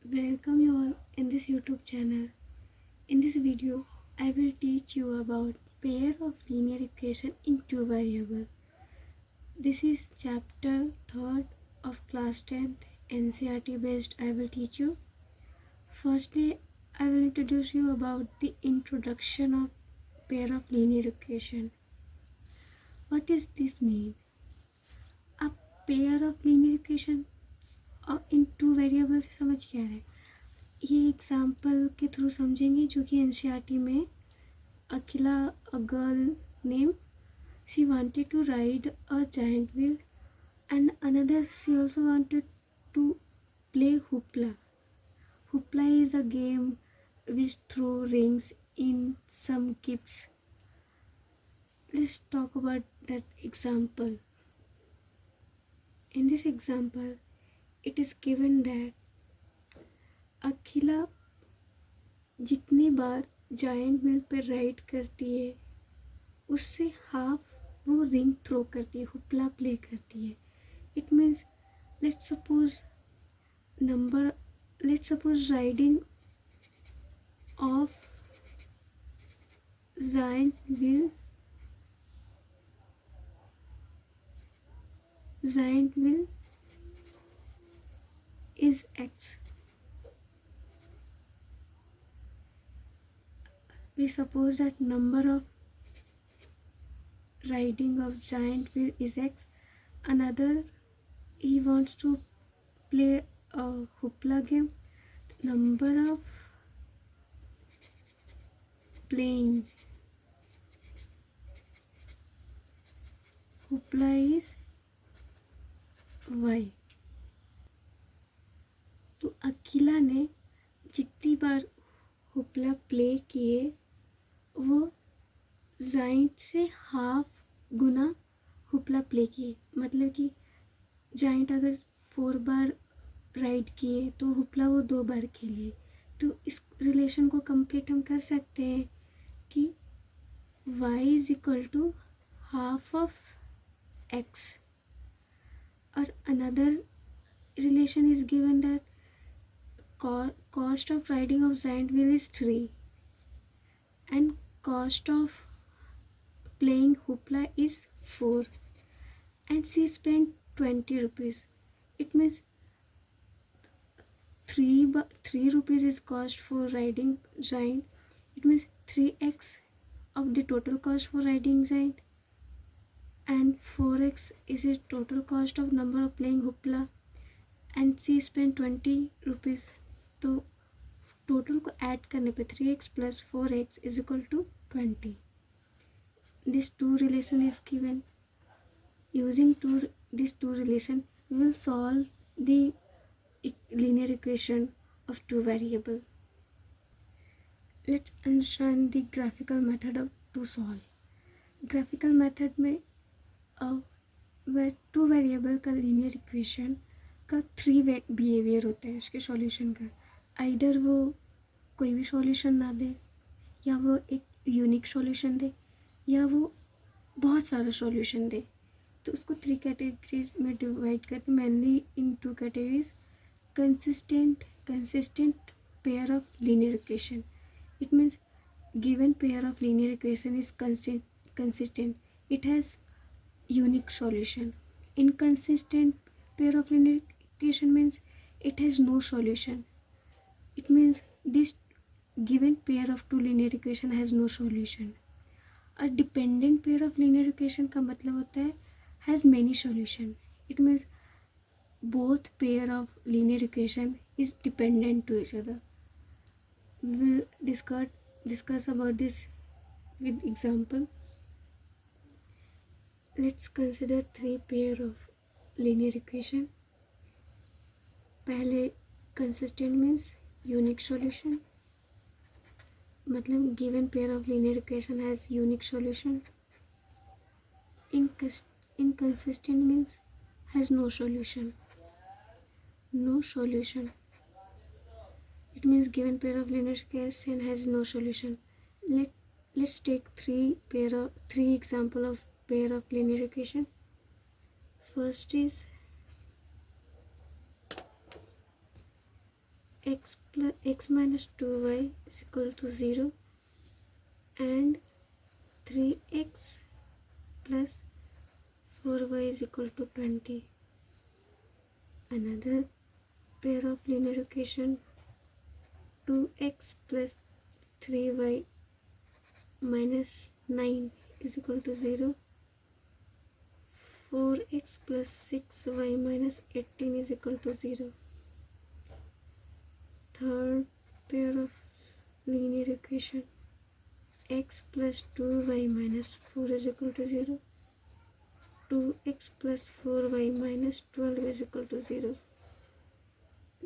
Welcome you all in this YouTube channel. In this video, I will teach you about pair of linear equation in two variables. This is chapter 3rd of class 10th NCERT based I will teach you. Firstly, I will introduce you about the introduction of pair of linear equation. What does this mean? A pair of linear equation in two variables से समझ क्या है? ये example के through समझेंगे जो कि NCERT में Akhila a girl name she wanted to ride a giant wheel and another she also wanted to play hoopla. Hoopla is a game which throw rings in some gifts. Let's talk about that example. In this example, it is given that अखिला जितनी बार giant wheel पर ride करती है उससे half वो ring throw करती है, hoopla play करती है. It means let's suppose riding of giant wheel is x. We suppose that number of riding of giant wheel is x. Another, he wants to play a hoopla game. Number of playing hoopla is y. तो अखिला ने जितनी बार होपला play किए वो giant से half गुना होपला play किए. मतलब कि giant अगर 4 बार राइड किए तो होपला वो 2 बार खेले. तो इस रिलेशन को कंप्लीट हम कर सकते हैं कि y is equal to half of x. और another relation is given that cost of riding of giant wheel is 3 and cost of playing hoopla is 4 and she spent 20 rupees. It means 3 rupees is cost for riding giant. It means 3x of the total cost for riding giant and 4x is the total cost of number of playing hoopla and she spent 20 rupees. तो total को add करने पे 3x plus 4x is equal to 20. This two relation is given. Using this two relation, we will solve the linear equation of two variable. Let's understand the graphical method to solve. Graphical method में two variable का linear equation का 3 behaviour होते हैं उसके solution का. आइडर वो कोई भी सॉल्यूशन ना दे, या वो एक यूनिक सॉल्यूशन दे, या वो बहुत सारा सॉल्यूशन दे. तो उसको 3 कैटेगरीज में डिवाइड करते, mainly in 2 categories. Consistent pair of linear equation. It means given pair of linear equation is consistent. It has unique solution. Inconsistent pair of linear equation means it has no solution. It means this given pair of two linear equation has no solution. A dependent pair of linear equation का मतलब होता है has many solution. It means both pair of linear equation is dependent to each other. We will discuss about this with example. Let's consider 3 pair of linear equation. पहले consistent means unique solution. मतलब given pair of linear equation has unique solution. Inconsistent means has no solution. No solution. It means given pair of linear equation has no solution. Let's take three example of pair of linear equation. First is x minus 2y is equal to 0 and 3x plus 4y is equal to 20. Another pair of linear equation, 2x plus 3y minus 9 is equal to 0. 4x plus 6y minus 18 is equal to 0. Third pair of linear equation, x plus 2y minus 4 is equal to 0. 2x plus 4y minus 12 is equal to 0.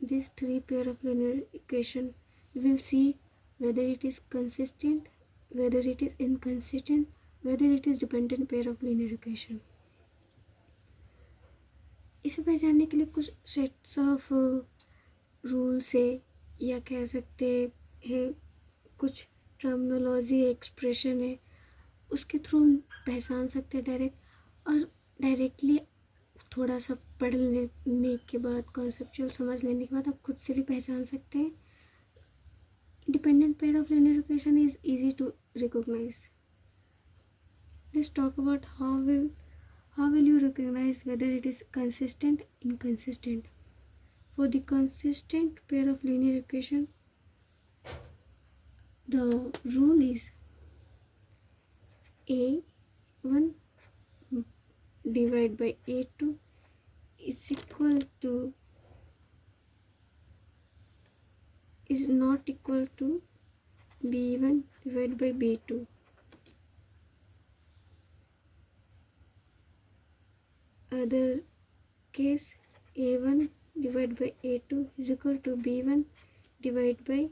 These three pair of linear equation, we will see whether it is consistent, whether it is inconsistent, whether it is dependent pair of linear equation. इसे पहचानने के लिए कुछ sets of rules है या कह सकते हैं कुछ टर्मिनोलॉजी एक्सप्रेशन है, उसके थ्रू हम पहचान सकते हैं डायरेक्ट, और डायरेक्टली थोड़ा सा पढ़ लेने के बाद, कॉन्सेप्चुअल समझ लेने के बाद आप खुद से भी पहचान सकते हैं. Independent pair of linear equation is easy to recognize. Let's talk about how will you recognize whether it is consistent, inconsistent. For the consistent pair of linear equation, the rule is a1 divided by a2 is not equal to b1 divided by b2. Other case, a1 divided by a2 is equal to b1 divided by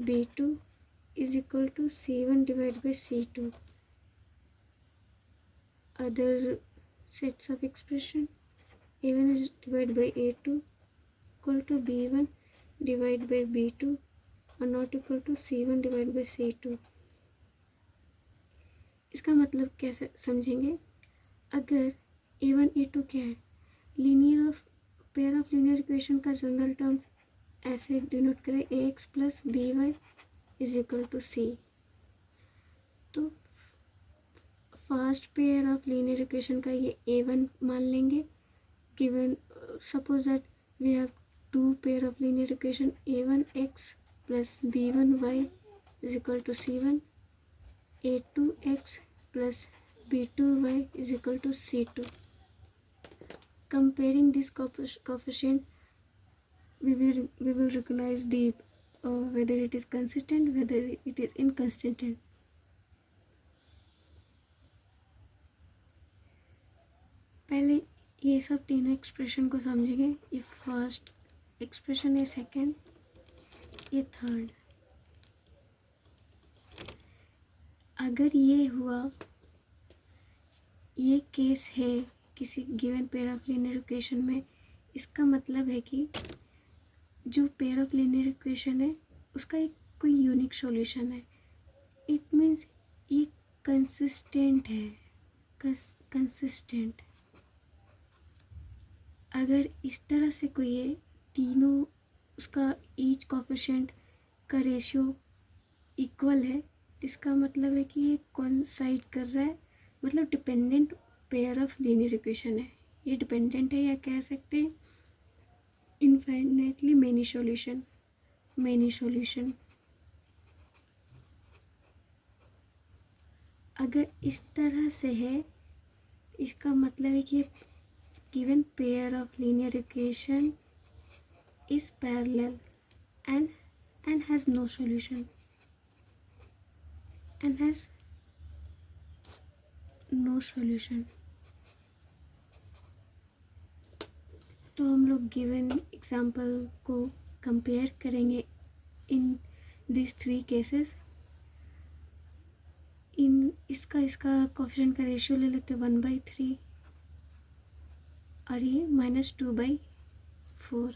b2 is equal to c1 divided by c2. Other sets of expression, a1 is divided by a2 equal to b1 divided by b2 और not equal to c1 divide by c2. इसका मतलब कैसे समझेंगे? अगर a1 a2 क्या है, linear of pair of linear equation का general term ऐसे डिनोट करें ax plus by is equal to c. तो first pair of linear equation का ये a1 मान लेंगे. Given suppose that we have two pair of linear equation, a1x plus b1y is equal to c1, a2x plus b2y is equal to c2. Comparing this coefficient, we will recognize the whether it is consistent, whether it is inconsistent. पहले ये सब तीनों expression को समझेंगे. ये first expression है, second, ये third. अगर ये हुआ, ये केस है किसी given pair of linear equation में, इसका मतलब है कि जो पेयर ऑफ लीनियर इक्वेशन है उसका एक कोई यूनिक सॉल्यूशन है. इट मीन्स ये कंसिस्टेंट है. कंसिस्टेंट अगर इस तरह से कोई है, तीनों उसका ईच कोएफिशिएंट का रेशियो इक्वल है, इसका मतलब है कि ये कोइंसाइड कर रहा है, मतलब dependent pair of linear equation है. ये डिपेंडेंट है, या कह सकते हैं इनफाइनाइटली मेनी सॉल्यूशन. अगर इस तरह से है, इसका मतलब है कि given pair of linear equation is parallel and has no solution, तो हम लोग गिवन एग्जाम्पल को कंपेयर करेंगे इन दिस थ्री केसेस. इसका कोएफिशिएंट का रेशियो ले लेते हैं 1/3 और ये -2/4.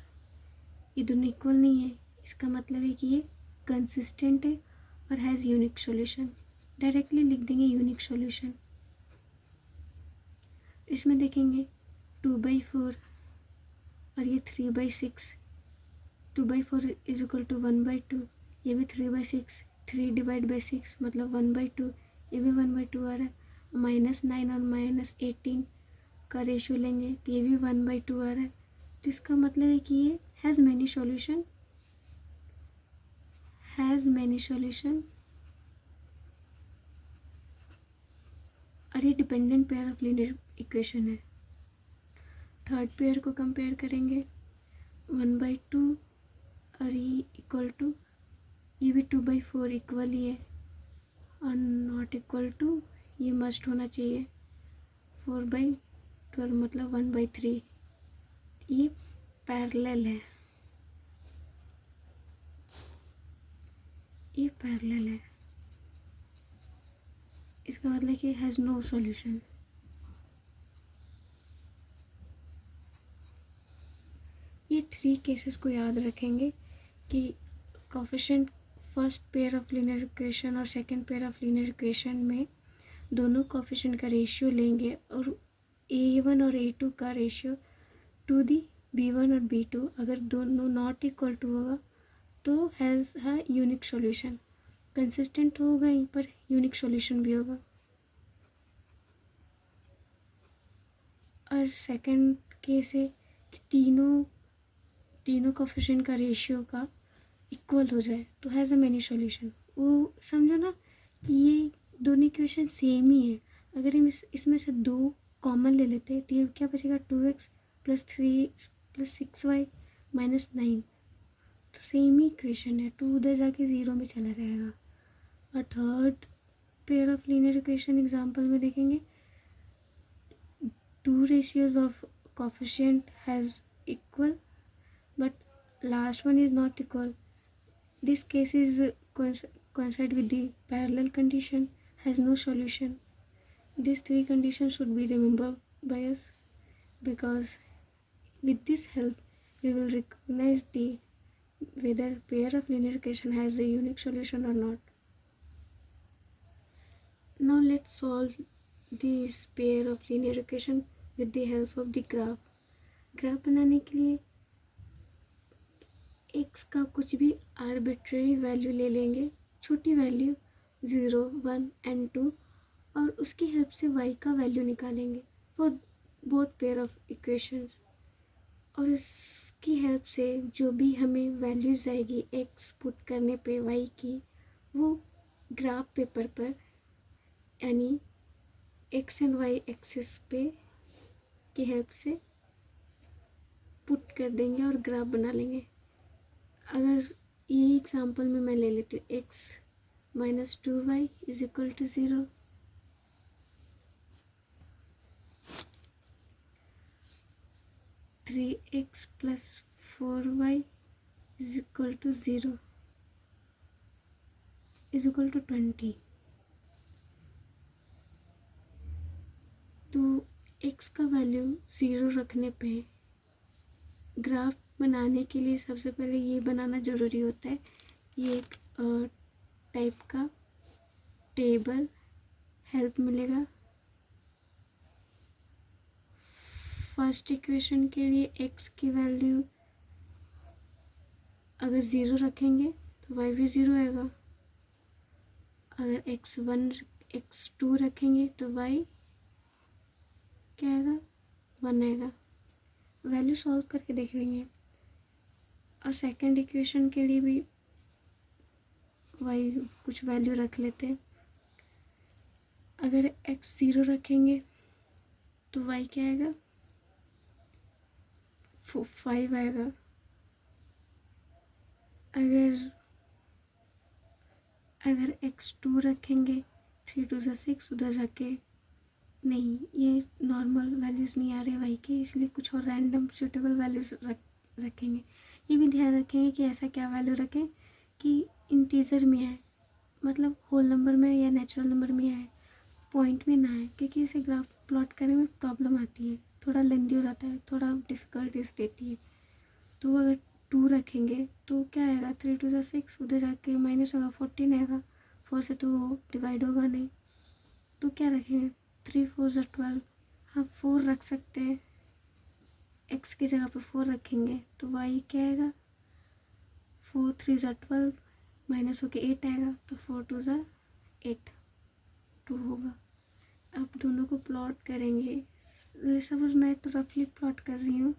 ये दोनों इक्वल नहीं है, इसका मतलब है कि ये कंसिस्टेंट है और हैज़ यूनिक सॉल्यूशन. डायरेक्टली लिख देंगे यूनिक सॉल्यूशन. इसमें देखेंगे 2/4 और ये 3/6. 2/4 इज इक्वल टू 1/2। ये भी 3/6, 3 डिवाइड बाई 6 मतलब 1/2, ये भी 1/2 आ रहा है। -9 और -18 का रेशियो लेंगे तो ये भी 1/2 आ रहा है। तो इसका मतलब है कि ये हैज़ मैनी सॉल्यूशन, और ये dependent pair of linear equation है। थर्ड पेयर को कंपेयर करेंगे 1/2 और ये इक्वल टू, ये भी 2/4 इक्वल ही है, और नॉट इक्वल टू ये मस्ट होना चाहिए 4/12 मतलब 1/3। ये पैरेलल है, ये पैरेलल है। इसका मतलब कि हैज़ नो सॉल्यूशन। ये 3 केसेस को याद रखेंगे कि coefficient first pair of linear equation और second pair of linear equation में दोनों कोफिशिएंट का रेशियो लेंगे और a1 और a2 का रेशियो टू दी b1 और b2 अगर दोनों नॉट इक्वल टू होगा तो हैज़ है यूनिक सॉल्यूशन। कंसिस्टेंट होगा यहीं पर यूनिक सॉल्यूशन भी होगा। और सेकंड केस है कि तीनों कोफिशिएंट का रेशियो का इक्वल हो जाए तो हैज़ अ मैनी सॉल्यूशन। वो समझो ना कि ये दोनों इक्वेशन सेम ही है। अगर हम इसमें से 2 कॉमन ले लेते तो ये क्या बचेगा 2x + 3 + 6y - 9। तो सेम ही इक्वेशन है, 2 उधर जाके 0 में चला जाएगा। और third pair of linear equation example में देखेंगे 2 ratios of coefficient has equal but last one is not equal. This case is coincide with the parallel condition, has no solution. These 3 conditions should be remembered by us because with this help we will recognize the whether pair of linear equation has a unique solution or not. Now let's solve this pair of linear equation with the help of the graph. Graph बनाने के लिए x का कुछ भी arbitrary value ले लेंगे, छोटी value 0, 1 and 2, और उसकी हेल्प से y का वैल्यू निकालेंगे for both pair of equations. और इसकी हेल्प से जो भी हमें वैल्यूज़ आएगी x पुट करने पे y की, वो ग्राफ पेपर पर यानी x एंड y एक्सिस पे की हेल्प से पुट कर देंगे और ग्राफ बना लेंगे। अगर ये एग्जांपल में मैं ले लेती हूँ x - 2y = 0, 3x + 4y = 0 = 20। तो x का वैल्यू 0 रखने पे ग्राफ बनाने के लिए सबसे पहले ये बनाना ज़रूरी होता है। ये एक टाइप का टेबल हेल्प मिलेगा। फर्स्ट इक्वेशन के लिए x की वैल्यू अगर 0 रखेंगे तो y भी 0 आएगा। अगर x1 x2 रखेंगे तो y क्या आएगा 1 आएगा। वैल्यू सॉल्व करके देख लेंगे। और सेकंड इक्वेशन के लिए भी y कुछ वैल्यू रख लेते हैं। अगर x 0 रखेंगे तो y क्या आएगा 5 आएगा। अगर x2 रखेंगे 3 2 6 उधर जाके नहीं, ये नॉर्मल वैल्यूज़ नहीं आ रहे y के, इसलिए कुछ और रैंडम सूटेबल वैल्यूज़ रखेंगे। ये भी ध्यान रखेंगे कि ऐसा क्या वैल्यू रखें कि इंटीजर में आए, मतलब होल नंबर में या नेचुरल नंबर में आए, पॉइंट में ना आए, क्योंकि इसे ग्राफ प्लॉट करने में प्रॉब्लम आती है, थोड़ा लेंदी हो जाता है, थोड़ा डिफ़िकल्टीज देती है। तो अगर 2 रखेंगे तो क्या आएगा 3 2 6 उधर जाके माइनस होगा 14 आएगा। 4 से तो डिवाइड होगा नहीं, तो क्या रखेंगे 3 4 12। हाँ 4 रख सकते हैं, x की जगह पर 4 रखेंगे तो y क्या आएगा 4 3 ज़ा 12, माइनस होके 8 आएगा, तो 4 2 ज़ा 8, 2 होगा। अब दोनों को प्लॉट करेंगे। सपोज मैं तो रफली प्लॉट कर रही हूँ,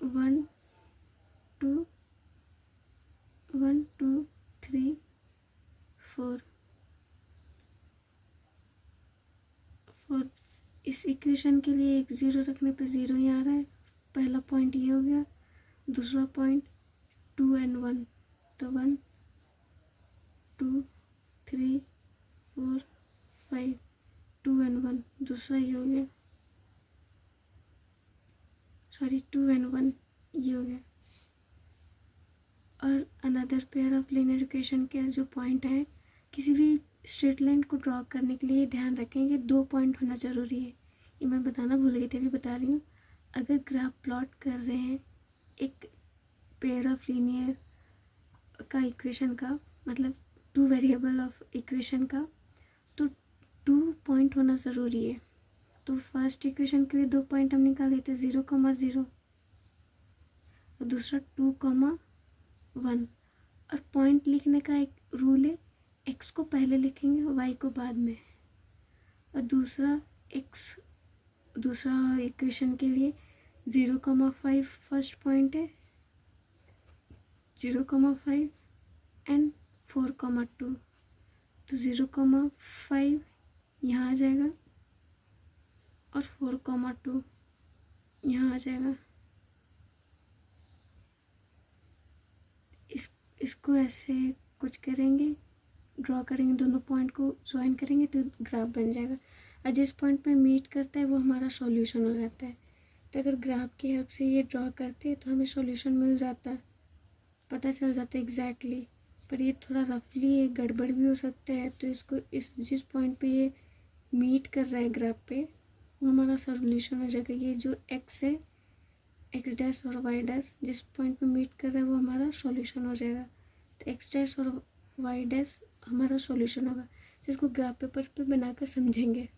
1 2 1 2 3 4 4। इस इक्वेशन के लिए एक ज़ीरो रखने पे ज़ीरो ही आ रहा है। पहला पॉइंट ये हो गया। दूसरा पॉइंट 2 and 1, तो 1 2 3 4 5, 2 and 1 दूसरा ये हो गया, सॉरी 2 and 1 ये हो गया। और another pair of linear equation के जो पॉइंट है, किसी भी स्ट्रेट लाइन को ड्रॉ करने के लिए ध्यान रखें कि 2 पॉइंट होना ज़रूरी है। ये मैं बताना भूल गई थी, अभी बता रही हूँ। अगर ग्राफ प्लॉट कर रहे हैं एक पेयर ऑफ लीनियर का इक्वेशन का, मतलब 2 वेरिएबल ऑफ इक्वेशन का, तो 2 पॉइंट होना ज़रूरी है। तो फर्स्ट इक्वेशन के लिए 2 पॉइंट हम निकाल लेते हैं, 0,0 और दूसरा 2,1। और पॉइंट लिखने का एक रूल है, x को पहले लिखेंगे, y को बाद में। और दूसरा इक्वेशन के लिए 0,5 फर्स्ट पॉइंट है, 0,5 एंड 4,2, तो 0,5 यहाँ आ जाएगा और 4,2 यहाँ आ जाएगा। इसको ऐसे कुछ करेंगे, ड्रॉ करेंगे, दोनों पॉइंट को ज्वाइन करेंगे तो ग्राफ बन जाएगा। और जिस पॉइंट पे मीट करता है वो हमारा सॉल्यूशन हो जाता है। तो अगर ग्राफ की हेल्प से ये ड्रॉ करते हैं तो हमें सॉल्यूशन मिल जाता है, पता चल जाता है एग्जैक्टली। पर ये थोड़ा रफली गड़बड़ भी हो सकता है, तो इसको जिस पॉइंट पे ये मीट कर रहा है ग्राफ पे, वो हमारा सॉल्यूशन हो जाएगा। ये जो एक्स है, एक्स डैश और वाई डैश जिस पॉइंट पे मीट कर रहा है वो हमारा सॉल्यूशन हो जाएगा। तो एक्स डैश और वाई डैश हमारा सॉल्यूशन होगा, जिसको ग्राफ पेपर पे बनाकर समझेंगे।